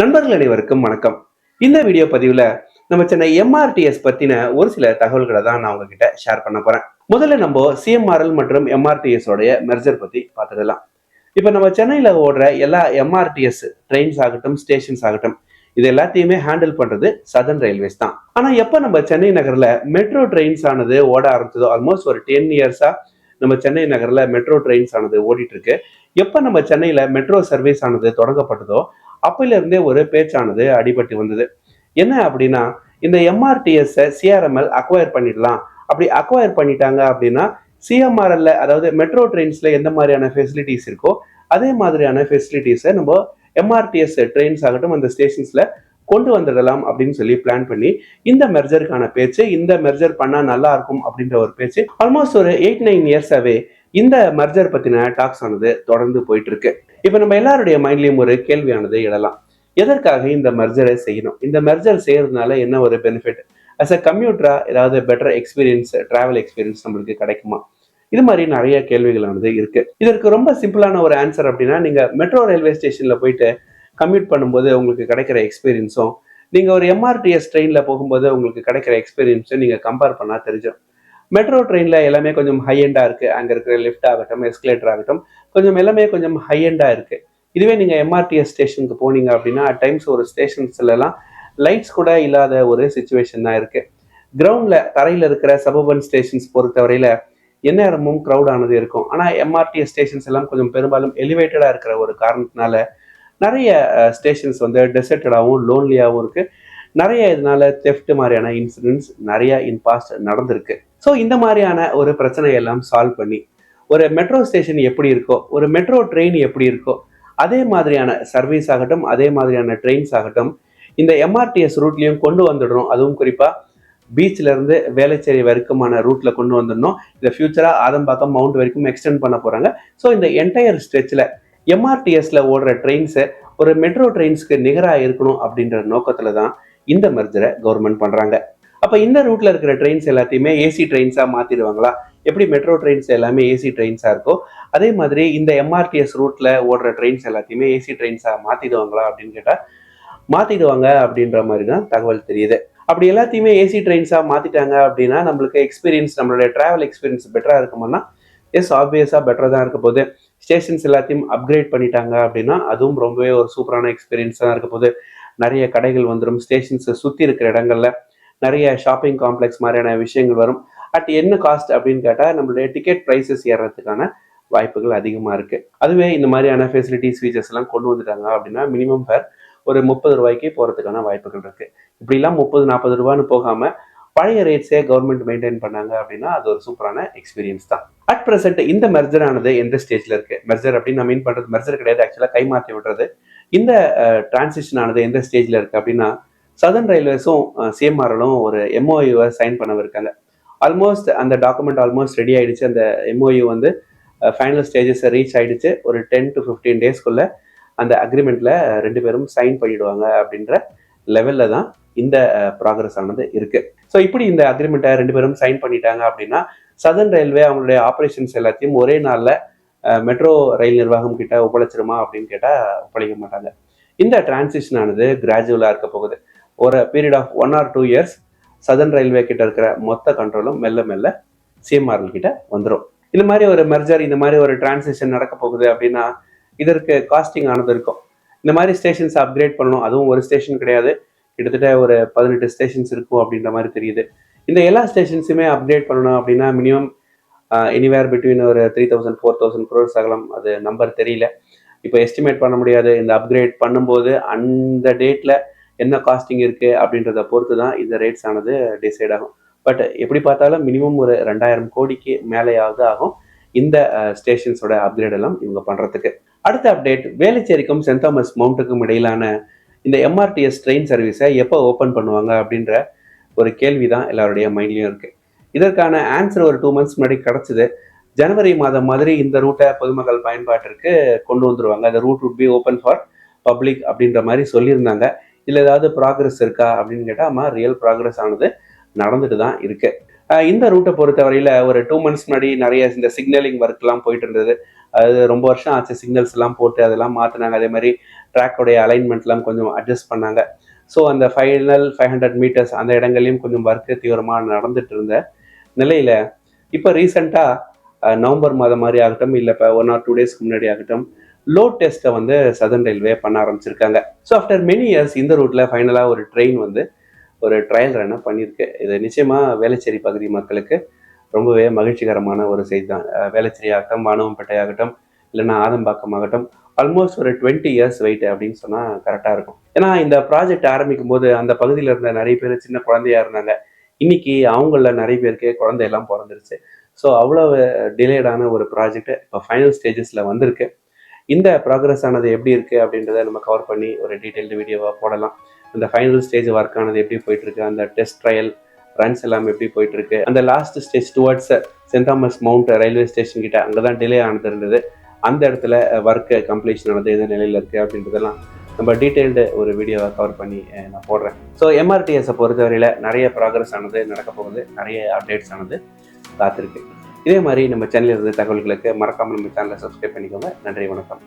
நண்பர்கள் அனைவருக்கும் வணக்கம். இந்த வீடியோ பதிவுல நம்ம சென்னை எம்ஆர்டிஎஸ் பத்தின ஒரு சில தகவல்களை தான் நான் உங்ககிட்ட ஷேர் பண்ண போறேன். முதல்ல நம்ம சிஎம்ஆர்எல் மற்றும் எம்ஆர்டிஎஸ் உடைய மெர்ஜர் பத்தி பார்த்துடலாம். இப்ப நம்ம சென்னையில ஓடுற எல்லா எம்ஆர்டிஎஸ் ட்ரெயின்ஸ் ஆகட்டும், ஸ்டேஷன்ஸ் ஆகட்டும், இது எல்லாத்தையுமே ஹேண்டில் பண்றது சதர்ன் ரயில்வேஸ் தான். ஆனா எப்ப நம்ம சென்னை நகர்ல மெட்ரோ ட்ரெயின்ஸ் ஆனது ஓட ஆரம்பிச்சதோ, ஆல்மோஸ்ட் ஒரு 10 இயர்ஸா நம்ம சென்னை நகர்ல மெட்ரோ ட்ரெயின்ஸ் ஆனது ஓடிட்டு இருக்கு. எப்ப நம்ம சென்னையில மெட்ரோ சர்வீஸ் ஆனது தொடங்கப்பட்டதோ அப்பையில இருந்தே ஒரு பேச்சானது அடிபட்டு வந்தது. என்ன அப்படின்னா, இந்த எம்ஆர்டிஎஸ் சிஆர்எம்எல் அக்வயர் பண்ணிடலாம். அப்படி அக்வயர் பண்ணிட்டாங்க அப்படின்னா சிஎம்ஆர்எல்ல, அதாவது மெட்ரோ ட்ரெயின்ஸ்ல எந்த மாதிரியான ஃபெசிலிட்டிஸ் இருக்கோ அதே மாதிரியான ஃபெசிலிட்டிஸை நம்ம எம்ஆர்டிஎஸ் ட்ரெயின்ஸ் ஆகட்டும் அந்த ஸ்டேஷன்ஸ்ல கொண்டு வந்துடலாம் அப்படின்னு சொல்லி பிளான் பண்ணி இந்த மெர்ஜருக்கான பேச்சு, இந்த மெர்ஜர் பண்ணா நல்லா இருக்கும் அப்படின்ற ஒரு பேச்சு ஆல்மோஸ்ட் ஒரு 8-9 இயர்ஸாவே இந்த மெர்ஜர் பத்தின டாக்ஸ் ஆனது தொடர்ந்து போயிட்டு இருக்கு. இப்ப நம்ம எல்லாருடைய மைண்ட்லயும் ஒரு கேள்வியானது எழலாம். எதற்காக இந்த மெர்ஜரை செய்யணும்? இந்த மெர்ஜர் செய்யறதுனால என்ன ஒரு பெனிஃபிட்? அஸ் அ கம்யூட்டரா ஏதாவது பெட்டர் எக்ஸ்பீரியன்ஸ், டிராவல் எக்ஸ்பீரியன்ஸ் நம்மளுக்கு கிடைக்குமா? இது மாதிரி நிறைய கேள்விகளானது இருக்கு. இதற்கு ரொம்ப சிம்பிளான ஒரு ஆன்சர் அப்படின்னா, நீங்க மெட்ரோ ரயில்வே ஸ்டேஷன்ல போயிட்டு கம்யூட் பண்ணும்போது உங்களுக்கு கிடைக்கிற எக்ஸ்பீரியன்ஸும், நீங்க ஒரு எம்ஆர்டிஎஸ் ட்ரெயின்ல போகும்போது உங்களுக்கு கிடைக்கிற எக்ஸ்பீரியன்ஸும் நீங்க கம்பேர் பண்ணா தெரிஞ்சிடும். மெட்ரோ ட்ரெயின்ல எல்லாமே கொஞ்சம் ஹை எண்டா இருக்கு. அங்க இருக்கிற லிஃப்ட் ஆகட்டும், எஸ்கலேட்டர் ஆகட்டும், கொஞ்சம் எல்லாமே கொஞ்சம் ஹை எண்டா இருக்கு. இதுவே நீங்க எம்ஆர்டிஎஸ் ஸ்டேஷனுக்கு போனீங்க அப்படின்னா அட் டைம்ஸ் ஒரு ஸ்டேஷன்ஸ்ல எல்லாம் லைட்ஸ் கூட இல்லாத ஒரு சுச்சுவேஷன் தான் இருக்கு. கிரவுண்ட்ல தரையில இருக்கிற சபர்பன் ஸ்டேஷன்ஸ் பொறுத்தவரையில எந்நேரமும் க்ரௌட் ஆனது இருக்கும். ஆனா எம்ஆர்டிஎஸ் ஸ்டேஷன்ஸ் எல்லாம் கொஞ்சம் பெரும்பாலும் எலிவேட்டடா இருக்கிற ஒரு காரணத்தினால நிறைய ஸ்டேஷன்ஸ் வந்து டெசர்ட்டடாகவும் லோன்லியாகவும் இருக்கு. நிறைய இதனால தெஃப்ட் மாதிரியான இன்சிடென்ட்ஸ் நிறைய இன் பாஸ்ட் நடந்திருக்கு. ஸோ இந்த மாதிரியான ஒரு பிரச்சனையெல்லாம் சால்வ் பண்ணி ஒரு மெட்ரோ ஸ்டேஷன் எப்படி இருக்கோ, ஒரு மெட்ரோ ட்ரெயின் எப்படி இருக்கோ, அதே மாதிரியான சர்வீஸ் ஆகட்டும், அதே மாதிரியான ட்ரெயின்ஸ் ஆகட்டும், இந்த எம்ஆர்டிஎஸ் ரூட்லையும் கொண்டு வந்துடணும். அதுவும் குறிப்பா பீச்ல இருந்து வேளச்சேரி வரைக்குமான ரூட்ல கொண்டு வந்துடணும். இந்த ஃபியூச்சரா ஆதம்பாக்கம் மவுண்ட் வரைக்கும் எக்ஸ்டெண்ட் பண்ண போறாங்க. ஸோ இந்த என்டையர் ஸ்ட்ரெச்ல எம்ஆர்டிஎஸ்ல ஓடுற ட்ரெயின்ஸ் ஒரு மெட்ரோ ட்ரெயின்ஸ்க்கு நிகராக இருக்கணும் அப்படின்ற நோக்கத்துல தான் இந்த மெர்ஜரை கவர்மெண்ட் பண்றாங்க. அப்ப இந்த ரூட்ல இருக்கிற ட்ரெயின்ஸ் எல்லாத்தையுமே ஏசி ட்ரெயின்ஸா மாத்திடுவாங்களா? எப்படி மெட்ரோ ட்ரெயின்ஸ் எல்லாமே ஏசி ட்ரெயின்ஸா இருக்கோ அதே மாதிரி இந்த எம்ஆர்டிஎஸ் ரூட்ல ஓடுற ட்ரெயின்ஸ் எல்லாத்தையுமே ஏசி ட்ரெயின்ஸா மாத்திடுவாங்களா அப்படின்னு கேட்டா மாத்திடுவாங்க அப்படின்ற மாதிரி தான் தகவல் தெரியுது. அப்படி எல்லாத்தையுமே ஏசி ட்ரெயின்ஸா மாத்திட்டாங்க அப்படின்னா நம்மளுக்கு எக்ஸ்பீரியன்ஸ், நம்மளுடைய டிராவல் எக்ஸ்பீரியன்ஸ் பெட்டரா இருக்குமானா எஸ், ஆப்வியஸா பெட்டரா தான் இருக்க போகுது. ஸ்டேஷன்ஸ் எல்லாத்தையும் அப்கிரேட் பண்ணிட்டாங்க அப்படின்னா அதுவும் ரொம்பவே ஒரு சூப்பரான எக்ஸ்பீரியன்ஸ் தான் இருக்க போகுது. நிறைய கடைகள் வந்துடும். ஸ்டேஷன்ஸை சுற்றி இருக்கிற இடங்கள்ல நிறைய ஷாப்பிங் காம்ப்ளெக்ஸ் மாதிரியான விஷயங்கள் வரும். அட் என்ன காஸ்ட் அப்படின்னு கேட்டால் நம்மளுடைய டிக்கெட் ப்ரைஸஸ் ஏறதுக்கான வாய்ப்புகள் அதிகமாக இருக்கு. அதுவே இந்த மாதிரியான ஃபெசிலிட்டிஸ், ஃபீச்சர்ஸ் எல்லாம் கொண்டு வந்துட்டாங்க அப்படின்னா மினிமம் ஃபேர் ஒரு 30 ரூபாய்க்கு போகிறதுக்கான வாய்ப்புகள் இருக்கு. இப்படிலாம் 30-40 ரூபான்னு போகாம பழைய ரேட்ஸே கவர்மெண்ட் மெயின்டைன் பண்ணாங்க அப்படின்னா அது ஒரு சூப்பரான எக்ஸ்பீரியன்ஸ் தான். அட் பிரசன்ட் இந்த மெர்ஜர் ஆனது எந்த ஸ்டேஜ்ல இருக்கு? மெர்ஜர் அப்படின்னு நான் மீன் பண்றது மெர்ஜர் கிடையாது, ஆக்சுவலா கைமாற்றி விடுறது. இந்த டிரான்சிஷன் ஆனது எந்த ஸ்டேஜ்ல இருக்கு அப்படின்னா, சதர்ன் ரயில்வேஸும் சிஎம்ஆர்எலும் ஒரு எம்ஓயூவை சைன் பண்ணவிருக்காங்க. ஆல்மோஸ்ட் அந்த டாக்குமெண்ட் ஆல்மோஸ்ட் ரெடி ஆயிடுச்சு. அந்த எம்ஓயூ வந்து ஃபைனல் ஸ்டேஜஸ் ரீச் ஆயிடுச்சு. ஒரு 10 to 15 டேஸ்க்குள்ள அந்த அக்ரிமெண்ட்ல ரெண்டு பேரும் சைன் பண்ணிடுவாங்க அப்படின்ற லெவல்ல தான் இந்த ப்ராக்ரஸ் ஆனது இருக்கு. ஸோ இப்படி இந்த அக்ரிமெண்ட்டை ரெண்டு பேரும் சைன் பண்ணிட்டாங்க அப்படின்னா சதர்ன் ரயில்வே அவங்களுடைய ஆப்ரேஷன்ஸ் எல்லாத்தையும் ஒரே நாள்ல மெட்ரோ ரயில் நிர்வாகம் கிட்ட ஒப்படைச்சிருமா அப்படின்னு கேட்டா ஒப்படைக்க மாட்டாங்க. இந்த டிரான்சிஷன் ஆனது கிராஜுவலா இருக்க போகுது. ஒரு period of 1 or 2 years southern railway கிட்ட இருக்கிற மொத்த கண்ட்ரோலும் மெல்ல மெல்ல சிஎம்ஆர்எல் கிட்ட வந்துடும். இந்த மாதிரி ஒரு மெர்ஜர், இந்த மாதிரி ஒரு டிரான்சிஷன் நடக்க போகுது அப்படின்னா இதற்கு காஸ்டிங் ஆனது இருக்கும். இந்த மாதிரி ஸ்டேஷன்ஸ் அப்கிரேட் பண்ணணும். அதுவும் ஒரு ஸ்டேஷன் கிடையாது, கிட்டத்தட்ட ஒரு 18 ஸ்டேஷன்ஸ் இருக்கும் அப்படின்ற மாதிரி தெரியுது. இந்த எல்லா ஸ்டேஷன்ஸுமே அப்கிரேட் பண்ணணும் அப்படின்னா மினிமம் எனிவேர் பிட்வீன் ஒரு 3000-4000 crores ஆகலாம். அது நம்பர் தெரியல, இப்போ எஸ்டிமேட் பண்ண முடியாது. இந்த அப்கிரேட் பண்ணும்போது அந்த டேட்ல என்ன காஸ்டிங் இருக்கு அப்படின்றத பொறுத்து தான் இந்த ரேட்ஸ் ஆனது டிசைட் ஆகும். பட் எப்படி பார்த்தாலும் மினிமம் ஒரு 2000 கோடிக்கு மேலேயாவது ஆகும் இந்த ஸ்டேஷன்ஸோட அப்கிரேட் எல்லாம் இவங்க பண்றதுக்கு. அடுத்த அப்டேட், வேளச்சேரிக்கும் சென்ட் தாமஸ் மவுண்ட்டுக்கும் இடையிலான இந்த எம்ஆர்டிஎஸ் ட்ரெயின் சர்வீஸை எப்போ ஓப்பன் பண்ணுவாங்க அப்படின்ற ஒரு கேள்வி தான் எல்லாருடைய மைண்ட்லயும் இருக்கு. இதற்கான ஆன்சர் ஒரு 2 months முன்னாடி கிடைச்சது. ஜனவரி மாதம் மாதிரி இந்த ரூட்டை பொதுமக்கள் பயன்பாட்டிற்கு கொண்டு வந்துருவாங்க. அந்த route would be open for public அப்படின்ற மாதிரி சொல்லியிருந்தாங்க. இதுல ஏதாவது ப்ராக்ரஸ் இருக்கா அப்படின்னு கேட்டால் ஆமா, ரியல் ப்ராக்ரஸ் ஆனது நடந்துட்டு தான் இருக்கு. இந்த ரூட்டை பொறுத்தவரையில ஒரு 2 months முன்னாடி நிறைய இந்த சிக்னலிங் ஒர்க் எல்லாம் போயிட்டு இருந்தது. அது ரொம்ப வருஷம் ஆச்சு. சிக்னல்ஸ் எல்லாம் போட்டு அதெல்லாம் மாத்தினாங்க. அதே மாதிரி ட்ராக்கோடைய அலைன்மெண்ட்லாம் கொஞ்சம் அட்ஜஸ்ட் பண்ணாங்க. ஸோ அந்த ஃபைனல் 500 மீட்டர்ஸ் அந்த இடங்கள்லையும் கொஞ்சம் ஒர்க்கு தீவிரமாக நடந்துட்டு இருந்த நிலையில இப்போ ரீசெண்டாக நவம்பர் மாதம் மாதிரி ஆகட்டும், இல்லை இப்போ 1 or 2 டேஸ்க்கு முன்னாடி ஆகட்டும், லோட் டெஸ்ட்டை வந்து சதர்ன் ரயில்வே பண்ண ஆரம்பிச்சிருக்காங்க. ஸோ ஆஃப்டர் மெனி இயர்ஸ் இந்த ரூட்டில் ஃபைனலாக ஒரு ட்ரெயின் வந்து ஒரு ட்ரையல் ரன்னை பண்ணியிருக்கு. இது நிச்சயமாக வேளச்சேரி பகுதி மக்களுக்கு ரொம்பவே மகிழ்ச்சிகரமான ஒரு செய்தி தான். வேளச்சேரி ஆகட்டும், வானவம்பேட்டை ஆகட்டும், இல்லைன்னா ஆதம்பாக்கம் ஆகட்டும், ஆல்மோஸ்ட் ஒரு 20 இயர்ஸ் வெயிட் அப்படின்னு சொன்னால் கரெக்டாக இருக்கும். ஏன்னா இந்த ப்ராஜெக்ட் ஆரம்பிக்கும் போது அந்த பகுதியில் இருந்த நிறைய பேர் சின்ன குழந்தையா இருந்தாங்க. இன்னைக்கு அவங்கள நிறைய பேருக்கு குழந்தையெல்லாம் பிறந்துருச்சு. ஸோ அவ்வளோ டிலேடான ஒரு ப்ராஜெக்ட் இப்போ ஃபைனல் ஸ்டேஜஸில் வந்திருக்கு. இந்த ப்ராக்ரஸ் ஆனது எப்படி இருக்குது அப்படின்றத நம்ம கவர் பண்ணி ஒரு டீட்டெயில்டு வீடியோவாக போடலாம். அந்த ஃபைனல் ஸ்டேஜ் ஒர்க் ஆனது எப்படி போயிட்டுருக்கு, அந்த டெஸ்ட் ட்ரையல் ரன்ஸ் எல்லாம் எப்படி போயிட்டுருக்கு, அந்த last stage towards St Thomas Mount railway station கிட்ட அங்கே தான் டிலே ஆனது இருந்தது. அந்த இடத்துல ஒர்க்கு கம்ப்ளீஷன் ஆனது எந்த நிலையில் இருக்குது அப்படின்றதெல்லாம் நம்ம டீட்டெயில்டு ஒரு வீடியோவை கவர் பண்ணி நான் போடுறேன். ஸோ எம்ஆர்டிஎஸை பொறுத்தவரையில் நிறைய ப்ராக்ரஸ் ஆனது நடக்க போகுது, நிறைய அப்டேட்ஸ் ஆனது காத்திருக்கு. இதே மாதிரி நம்ம சேனலில் இருந்த தகவல்களுக்கு மறக்காமல் நம்ம சேனலை சப்ஸ்கிரைப் பண்ணிக்கோங்க. நன்றி, வணக்கம்.